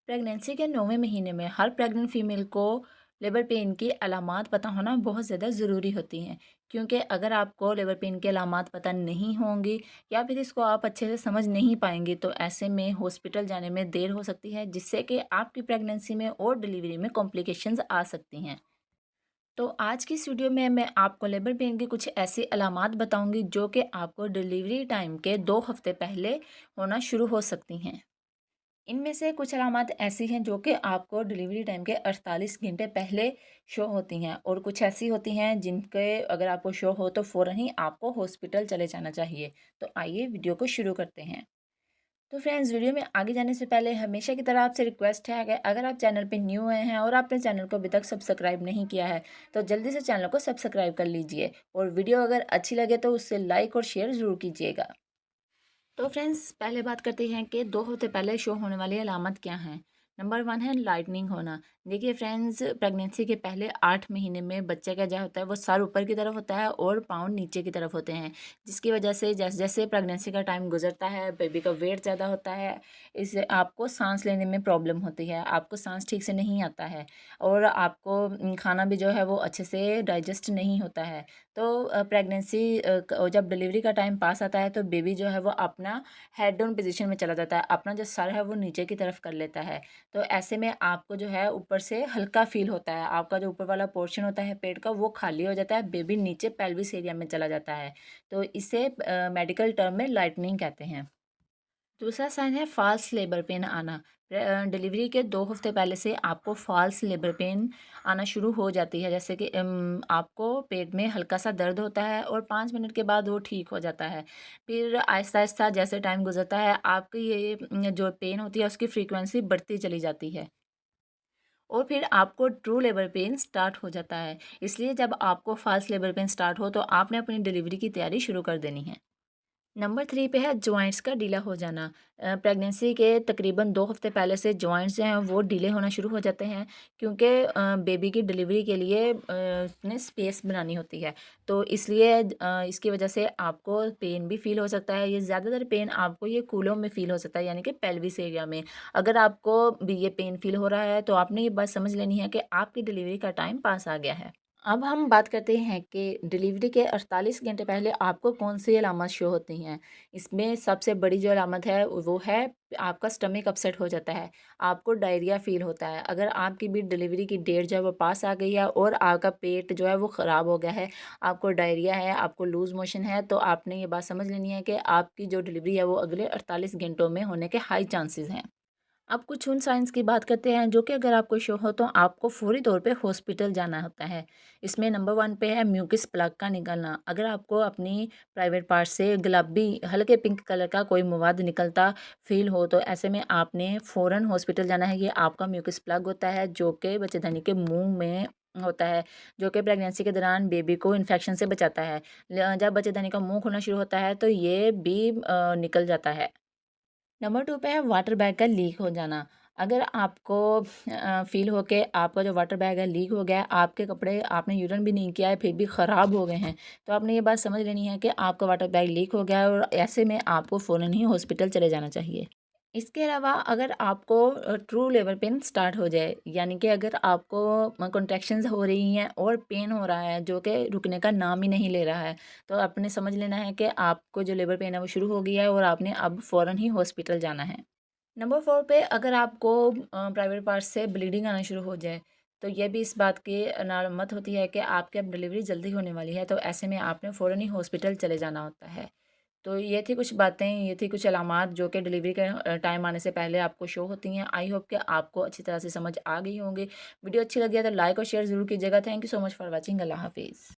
Pregnancy के 9वें महीने में हर प्रेग्नेंट फीमेल को लेबर पेन की अलामात पता होना बहुत ज़्यादा ज़रूरी होती हैं। क्योंकि अगर आपको लेबर पेन की अलामात पता नहीं होंगी या फिर इसको आप अच्छे से समझ नहीं पाएंगी तो ऐसे में हॉस्पिटल जाने में देर हो सकती है, जिससे कि आपकी प्रेगनेंसी में और डिलीवरी में कॉम्प्लिकेशंस आ सकती हैं। तो आज की इस वीडियो में मैं आपको लेबर पेन की कुछ ऐसी अलामात बताऊंगी जो कि आपको डिलीवरी टाइम के 2 हफ्ते पहले होना शुरू हो सकती हैं। इनमें से कुछ अलामत ऐसी हैं जो कि आपको डिलीवरी टाइम के 48 घंटे पहले शो होती हैं, और कुछ ऐसी होती हैं जिनके अगर आपको शो हो तो फ़ौरन ही आपको हॉस्पिटल चले जाना चाहिए। तो आइए वीडियो को शुरू करते हैं। तो फ्रेंड्स, वीडियो में आगे जाने से पहले हमेशा की तरह आपसे रिक्वेस्ट है कि अगर आप चैनल पे न्यू आए हैं और आपने चैनल को अभी तक सब्सक्राइब नहीं किया है तो जल्दी से चैनल को सब्सक्राइब कर लीजिए, और वीडियो अगर अच्छी लगे तो उससे लाइक और शेयर ज़रूर कीजिएगा। तो फ्रेंड्स, पहले बात करते हैं कि 2 हफ्ते पहले शो होने वाली अलामत क्या हैं। नंबर 1 है लाइटनिंग होना। देखिए फ्रेंड्स, प्रेगनेंसी के पहले 8 महीने में बच्चे का जो होता है वो सर ऊपर की तरफ होता है और पाँव नीचे की तरफ होते हैं, जिसकी वजह से जैसे जैसे प्रेगनेंसी का टाइम गुजरता है बेबी का वेट ज़्यादा होता है, इससे आपको सांस लेने में प्रॉब्लम होती है, आपको सांस ठीक से नहीं आता है, और आपको खाना भी जो है वो अच्छे से डाइजेस्ट नहीं होता है। तो प्रेगनेंसी जब डिलीवरी का टाइम पास आता है तो बेबी जो है वो अपना हेड डाउन पोजीशन में चला जाता है, अपना जो सर है वो नीचे की तरफ कर लेता है। तो ऐसे में आपको जो है ऊपर से हल्का फील होता है, आपका जो ऊपर वाला पोर्शन होता है पेट का वो खाली हो जाता है, बेबी नीचे पेल्विस एरिया में चला जाता है। तो इसे मेडिकल टर्म में लाइटनिंग कहते हैं। दूसरा साइन है फॉल्स लेबर पेन आना। डिलीवरी के 2 हफ्ते पहले से आपको फॉल्स लेबर पेन आना शुरू हो जाती है, जैसे कि आपको पेट में हल्का सा दर्द होता है और 5 मिनट के बाद वो ठीक हो जाता है। फिर आहिस्ता आहिस्ता जैसे टाइम गुजरता है आपकी ये जो पेन होती है उसकी फ्रीक्वेंसी बढ़ती चली जाती है, और फिर आपको ट्रू लेबर पेन स्टार्ट हो जाता है। इसलिए जब आपको फॉल्स लेबर पेन स्टार्ट हो तो आपने अपनी डिलीवरी की तैयारी शुरू कर देनी है। नंबर 3 पे है जॉइंट्स का ढीला हो जाना। प्रेगनेंसी के तकरीबन 2 हफ्ते पहले से जॉइंट्स जो हैं वो ढीले होना शुरू हो जाते हैं, क्योंकि बेबी की डिलीवरी के लिए उसने स्पेस बनानी होती है। तो इसलिए इसकी वजह से आपको पेन भी फ़ील हो सकता है। ये ज़्यादातर पेन आपको ये कूलों में फ़ील हो सकता है, यानी कि पेल्विस एरिया में। अगर आपको भी ये पेन फ़ील हो रहा है तो आपने ये बात समझ लेनी है कि आपकी डिलीवरी का टाइम पास आ गया है। अब हम बात करते हैं कि डिलीवरी के 48 घंटे पहले आपको कौन-सी अलामत शो होती हैं। इसमें सबसे बड़ी जो अलामत है वो है आपका स्टमक अपसेट हो जाता है, आपको डायरिया फ़ील होता है। अगर आपकी भी डिलीवरी की डेट जो है वो पास आ गई है और आपका पेट जो है वो ख़राब हो गया है, आपको डायरिया है, आपको लूज़ मोशन है, तो आपने ये बात समझ लेनी है कि आपकी जो डिलीवरी है वो अगले 48 घंटों में होने के हाई चांसेज़ हैं। अब कुछ उन साइंस की बात करते हैं जो कि अगर आपको शो हो तो आपको फौरी तौर पे हॉस्पिटल जाना होता है। इसमें नंबर 1 पे है म्यूकस प्लग का निकलना। अगर आपको अपनी प्राइवेट पार्ट से गुलाबी हल्के पिंक कलर का कोई मवाद निकलता फ़ील हो तो ऐसे में आपने फ़ौरन हॉस्पिटल जाना है। ये आपका म्यूकस प्लग होता है जो कि बच्चेदानी के मुँह में होता है, जो कि प्रेगनेंसी के दौरान बेबी को इन्फेक्शन से बचाता है। जब बच्चेदानी का मुँह खुलना शुरू होता है तो ये भी निकल जाता है। नंबर 2 पे है वाटर बैग का लीक हो जाना। अगर आपको फ़ील हो के आपका जो वाटर बैग है लीक हो गया है, आपके कपड़े आपने यूरिन भी नहीं किया है फिर भी ख़राब हो गए हैं, तो आपने ये बात समझ लेनी है कि आपका वाटर बैग लीक हो गया है, और ऐसे में आपको फ़ौरन ही हॉस्पिटल चले जाना चाहिए। इसके अलावा अगर आपको ट्रू लेबर पेन स्टार्ट हो जाए, यानी कि अगर आपको कॉन्ट्रैक्शंस हो रही हैं और पेन हो रहा है जो कि रुकने का नाम ही नहीं ले रहा है, तो आपने समझ लेना है कि आपको जो लेबर पेन है वो शुरू हो गया है और आपने अब फ़ौरन ही हॉस्पिटल जाना है। नंबर 4 पे अगर आपको प्राइवेट पार्ट से ब्लीडिंग आना शुरू हो जाए, तो ये भी इस बात की अलामत होती है कि आपकी अब डिलीवरी जल्दी होने वाली है, तो ऐसे में आपने फ़ौरन ही हॉस्पिटल चले जाना होता है। तो ये थी कुछ बातें, ये थी कुछ अलामात जो कि डिलीवरी के टाइम आने से पहले आपको शो होती हैं। आई होप कि आपको अच्छी तरह से समझ आ गई होंगी। वीडियो अच्छी लगी है तो लाइक और शेयर ज़रूर कीजिएगा। Thank you so much for watching. अल्लाह हाफ़िज़।